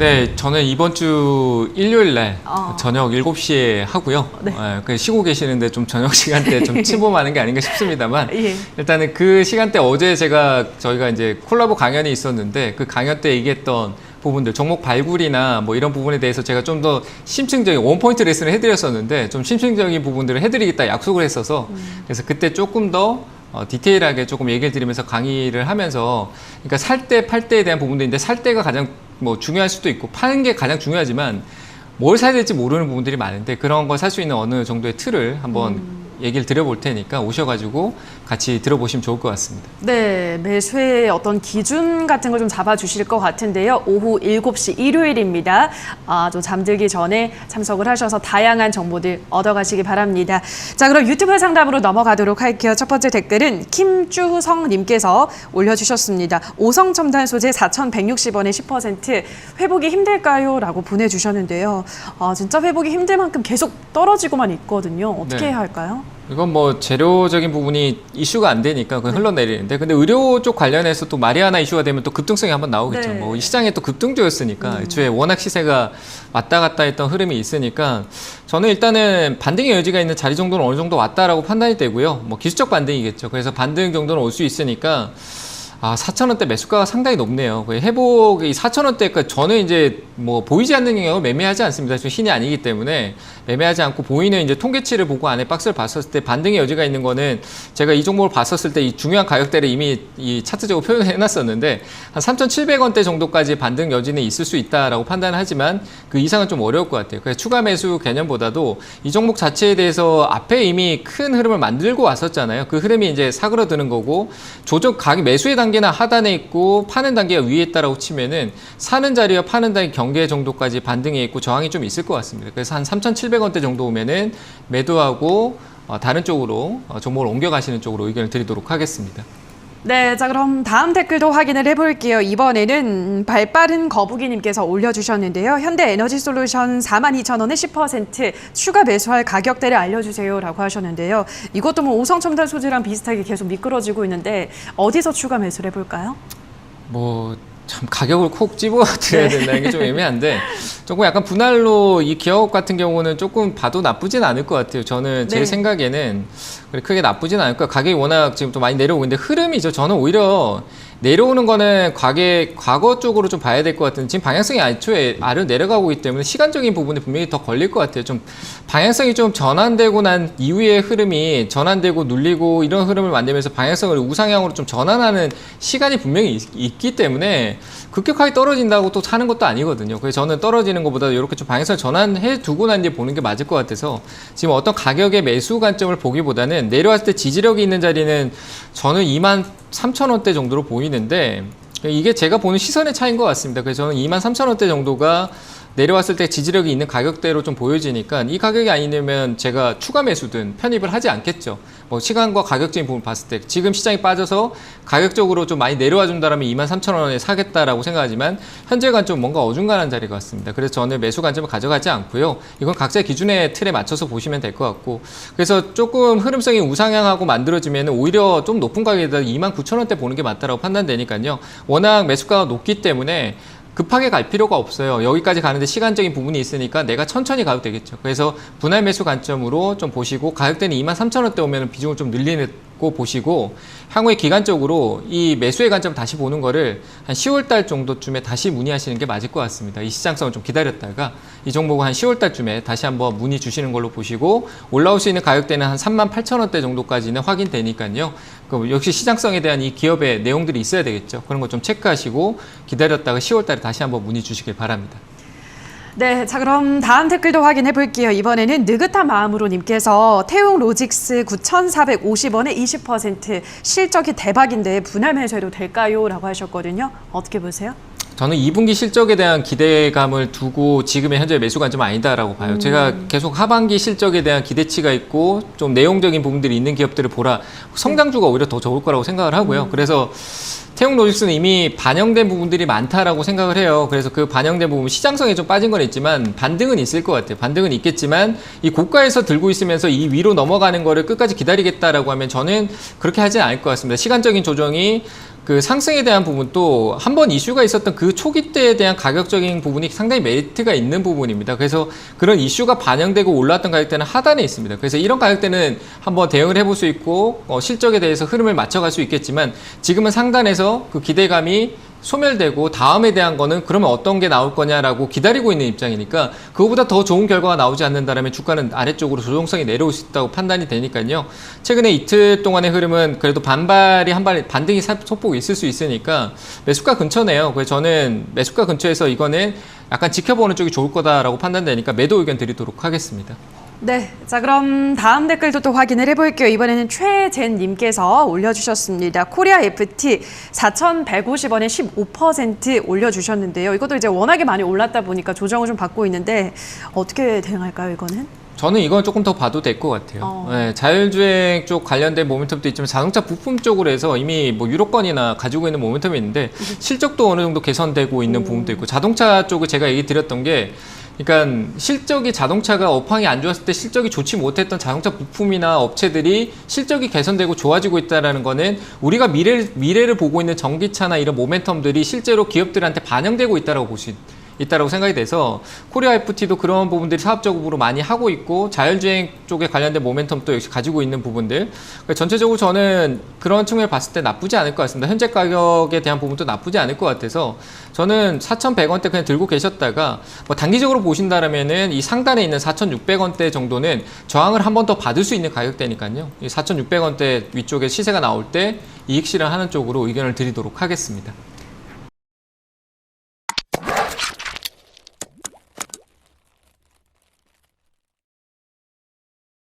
네, 저는 이번 주 일요일 날 저녁 7시에 하고요. 네. 쉬고 계시는데 좀 저녁 시간대 좀 침범하는 게 아닌가 싶습니다만 예. 일단은 그 시간대 어제 저희가 이제 콜라보 강연이 있었는데 그 강연 때 얘기했던 부분들, 종목 발굴이나 뭐 이런 부분에 대해서 제가 좀 더 심층적인 원포인트 레슨을 해드렸었는데 좀 심층적인 부분들을 해드리겠다 약속을 했어서 그래서 그때 조금 더 디테일하게 조금 얘기를 드리면서 강의를 하면서 그러니까 살 때, 팔 때에 대한 부분들인데 살 때가 가장 뭐 중요할 수도 있고 파는 게 가장 중요하지만 뭘 사야 될지 모르는 부분들이 많은데 그런 걸 살 수 있는 어느 정도의 틀을 한번 얘기를 드려볼 테니까 오셔가지고 같이 들어보시면 좋을 것 같습니다. 네, 매수의 어떤 기준 같은 걸 좀 잡아주실 것 같은데요. 오후 7시 일요일입니다. 좀 잠들기 전에 참석을 하셔서 다양한 정보들 얻어가시기 바랍니다. 자, 그럼 유튜브 상담으로 넘어가도록 할게요. 첫 번째 댓글은 김주성님께서 올려주셨습니다. 오성첨단 소재 4,160원에 10% 회복이 힘들까요? 라고 보내주셨는데요. 진짜 회복이 힘들 만큼 계속 떨어지고만 있거든요. 어떻게 해야 할까요? 이건 뭐 재료적인 부분이 이슈가 안 되니까 그냥 흘러내리는데 근데 의료 쪽 관련해서 또 마리아나 이슈가 되면 또 급등성이 한번 나오겠죠. 네. 뭐 이 시장에 또 급등주였으니까 애초에 워낙 시세가 왔다 갔다 했던 흐름이 있으니까 저는 일단은 반등의 여지가 있는 자리 정도는 어느 정도 왔다라고 판단이 되고요. 뭐 기술적 반등이겠죠. 그래서 반등 정도는 올 수 있으니까 4,000원대 매수가가 상당히 높네요. 회복이 4,000원대가 저는 이제 뭐 보이지 않는 영역을 매매하지 않습니다. 좀 신이 아니기 때문에 매매하지 않고 보이는 이제 통계치를 보고 안에 박스를 봤었을 때 반등의 여지가 있는 거는 제가 이 종목을 봤었을 때 이 중요한 가격대를 이미 이 차트적으로 표현해 놨었는데 한 3,700원대 정도까지 반등 여지는 있을 수 있다라고 판단을 하지만 그 이상은 좀 어려울 것 같아요. 그래서 추가 매수 개념보다도 이 종목 자체에 대해서 앞에 이미 큰 흐름을 만들고 왔었잖아요. 그 흐름이 이제 사그러드는 거고 조정 가격 매수의 단계나 하단에 있고 파는 단계가 위에 있다라고 치면은 사는 자리와 파는 단계 경계 정도까지 반등이 있고 저항이 좀 있을 것 같습니다. 그래서 한 3,700원대 정도 오면은 매도하고 다른 쪽으로 종목을 옮겨가시는 쪽으로 의견을 드리도록 하겠습니다. 네, 자 그럼 다음 댓글도 확인을 해볼게요. 이번에는 발빠른 거북이님께서 올려주셨는데요. 현대에너지솔루션 42,000원에 10% 추가 매수할 가격대를 알려주세요 라고 하셨는데요. 이것도 뭐 오성첨단 소재랑 비슷하게 계속 미끄러지고 있는데 어디서 추가 매수를 해볼까요? 참 가격을 콕 집어드려야 된다는 게 좀 애매한데 조금 약간 분할로 이 기업 같은 경우는 조금 봐도 나쁘진 않을 것 같아요. 저는 제 생각에는 크게 나쁘진 않을 거예요. 가격이 워낙 지금 또 많이 내려오고 있는데 흐름이죠. 저는 오히려 내려오는 거는 과거 쪽으로 좀 봐야 될 것 같은 지금 방향성이 애초에 아래로 내려가고 있기 때문에 시간적인 부분에 분명히 더 걸릴 것 같아요. 좀 방향성이 좀 전환되고 난 이후의 흐름이 전환되고 눌리고 이런 흐름을 만들면서 방향성을 우상향으로 좀 전환하는 시간이 분명히 있기 때문에 급격하게 떨어진다고 또 사는 것도 아니거든요. 그래서 저는 떨어지는 것보다 이렇게 좀 방향성을 전환해 두고 난 뒤에 보는 게 맞을 것 같아서 지금 어떤 가격의 매수 관점을 보기보다는 내려왔을 때 지지력이 있는 자리는 저는 23,000원대 정도로 보이는데 이게 제가 보는 시선의 차이인 것 같습니다. 그래서 저는 23,000원대 정도가 내려왔을 때 지지력이 있는 가격대로 좀 보여지니까 이 가격이 아니면 제가 추가 매수든 편입을 하지 않겠죠. 뭐 시간과 가격적인 부분을 봤을 때 지금 시장이 빠져서 가격적으로 좀 많이 내려와 준다라면 23,000원에 사겠다라고 생각하지만 현재 관점 뭔가 어중간한 자리 같습니다. 그래서 저는 매수 관점을 가져가지 않고요. 이건 각자 기준의 틀에 맞춰서 보시면 될 것 같고 그래서 조금 흐름성이 우상향하고 만들어지면 오히려 좀 높은 가격에다 29,000원대 보는 게 맞다라고 판단되니까요. 워낙 매수가가 높기 때문에 급하게 갈 필요가 없어요. 여기까지 가는데 시간적인 부분이 있으니까 내가 천천히 가도 되겠죠. 그래서 분할 매수 관점으로 좀 보시고 가격대는 23,000원대 오면 비중을 좀 늘리고 보시고 향후에 기간적으로 이 매수의 관점 다시 보는 거를 한 10월 달 정도쯤에 다시 문의하시는 게 맞을 것 같습니다. 이 시장성을 좀 기다렸다가 이 종목은 한 10월 달쯤에 다시 한번 문의 주시는 걸로 보시고 올라올 수 있는 가격대는 한 38,000원대 정도까지는 확인되니까요. 역시 시장성에 대한 이 기업의 내용들이 있어야 되겠죠. 그런 거 좀 체크하시고 기다렸다가 10월 달에 다시 한번 문의 주시길 바랍니다. 네, 자 그럼 다음 댓글도 확인해 볼게요. 이번에는 느긋한 마음으로 님께서 태웅로직스 9,450원에 20% 실적이 대박인데 분할 매수해도 될까요? 라고 하셨거든요. 어떻게 보세요? 저는 2분기 실적에 대한 기대감을 두고 지금의 현재 매수 관점은 아니다라고 봐요. 제가 계속 하반기 실적에 대한 기대치가 있고 좀 내용적인 부분들이 있는 기업들을 보라. 성장주가 오히려 더 좋을 거라고 생각을 하고요. 그래서 태웅로직스는 이미 반영된 부분들이 많다라고 생각을 해요. 그래서 그 반영된 부분 시장성에 좀 빠진 건 있지만 반등은 있을 것 같아요. 반등은 있겠지만 이 고가에서 들고 있으면서 이 위로 넘어가는 거를 끝까지 기다리겠다라고 하면 저는 그렇게 하진 않을 것 같습니다. 시간적인 조정이 그 상승에 대한 부분도 한 번 이슈가 있었던 그 초기 때에 대한 가격적인 부분이 상당히 메리트가 있는 부분입니다. 그래서 그런 이슈가 반영되고 올랐던 가격대는 하단에 있습니다. 그래서 이런 가격대는 한번 대응을 해볼 수 있고 실적에 대해서 흐름을 맞춰갈 수 있겠지만 지금은 상단에서 그 기대감이 소멸되고 다음에 대한 거는 그러면 어떤 게 나올 거냐라고 기다리고 있는 입장이니까 그거보다 더 좋은 결과가 나오지 않는다면 주가는 아래쪽으로 조정성이 내려올 수 있다고 판단이 되니까요. 최근에 이틀 동안의 흐름은 그래도 반발이 반등이 소폭 있을 수 있으니까 매수가 근처네요. 그래서 저는 매수가 근처에서 이거는 약간 지켜보는 쪽이 좋을 거다라고 판단되니까 매도 의견 드리도록 하겠습니다. 네, 자 그럼 다음 댓글도 또 확인을 해볼게요. 이번에는 최젠님께서 올려주셨습니다. 코리아 FT 4,150원에 15% 올려주셨는데요. 이것도 이제 워낙에 많이 올랐다 보니까 조정을 좀 받고 있는데 어떻게 대응할까요, 이거는? 저는 이건 조금 더 봐도 될 것 같아요. 네, 자율주행 쪽 관련된 모멘텀도 있지만 자동차 부품 쪽으로 해서 이미 뭐 유로권이나 가지고 있는 모멘텀이 있는데 실적도 어느 정도 개선되고 있는 부분도 있고 자동차 쪽을 제가 얘기 드렸던 게 그러니까 실적이 자동차가 업황이 안 좋았을 때 실적이 좋지 못했던 자동차 부품이나 업체들이 실적이 개선되고 좋아지고 있다는 거는 우리가 미래를 보고 있는 전기차나 이런 모멘텀들이 실제로 기업들한테 반영되고 있다고 볼 수 있다고 생각이 돼서 코리아 FT도 그런 부분들이 사업적으로 많이 하고 있고 자율주행 쪽에 관련된 모멘텀도 역시 가지고 있는 부분들 그러니까 전체적으로 저는 그런 측면을 봤을 때 나쁘지 않을 것 같습니다. 현재 가격에 대한 부분도 나쁘지 않을 것 같아서 저는 4,100원대 그냥 들고 계셨다가 뭐 단기적으로 보신다면은 이 상단에 있는 4,600원대 정도는 저항을 한 번 더 받을 수 있는 가격대니까요. 이 4,600원대 위쪽에 시세가 나올 때 이익 실현하는 쪽으로 의견을 드리도록 하겠습니다.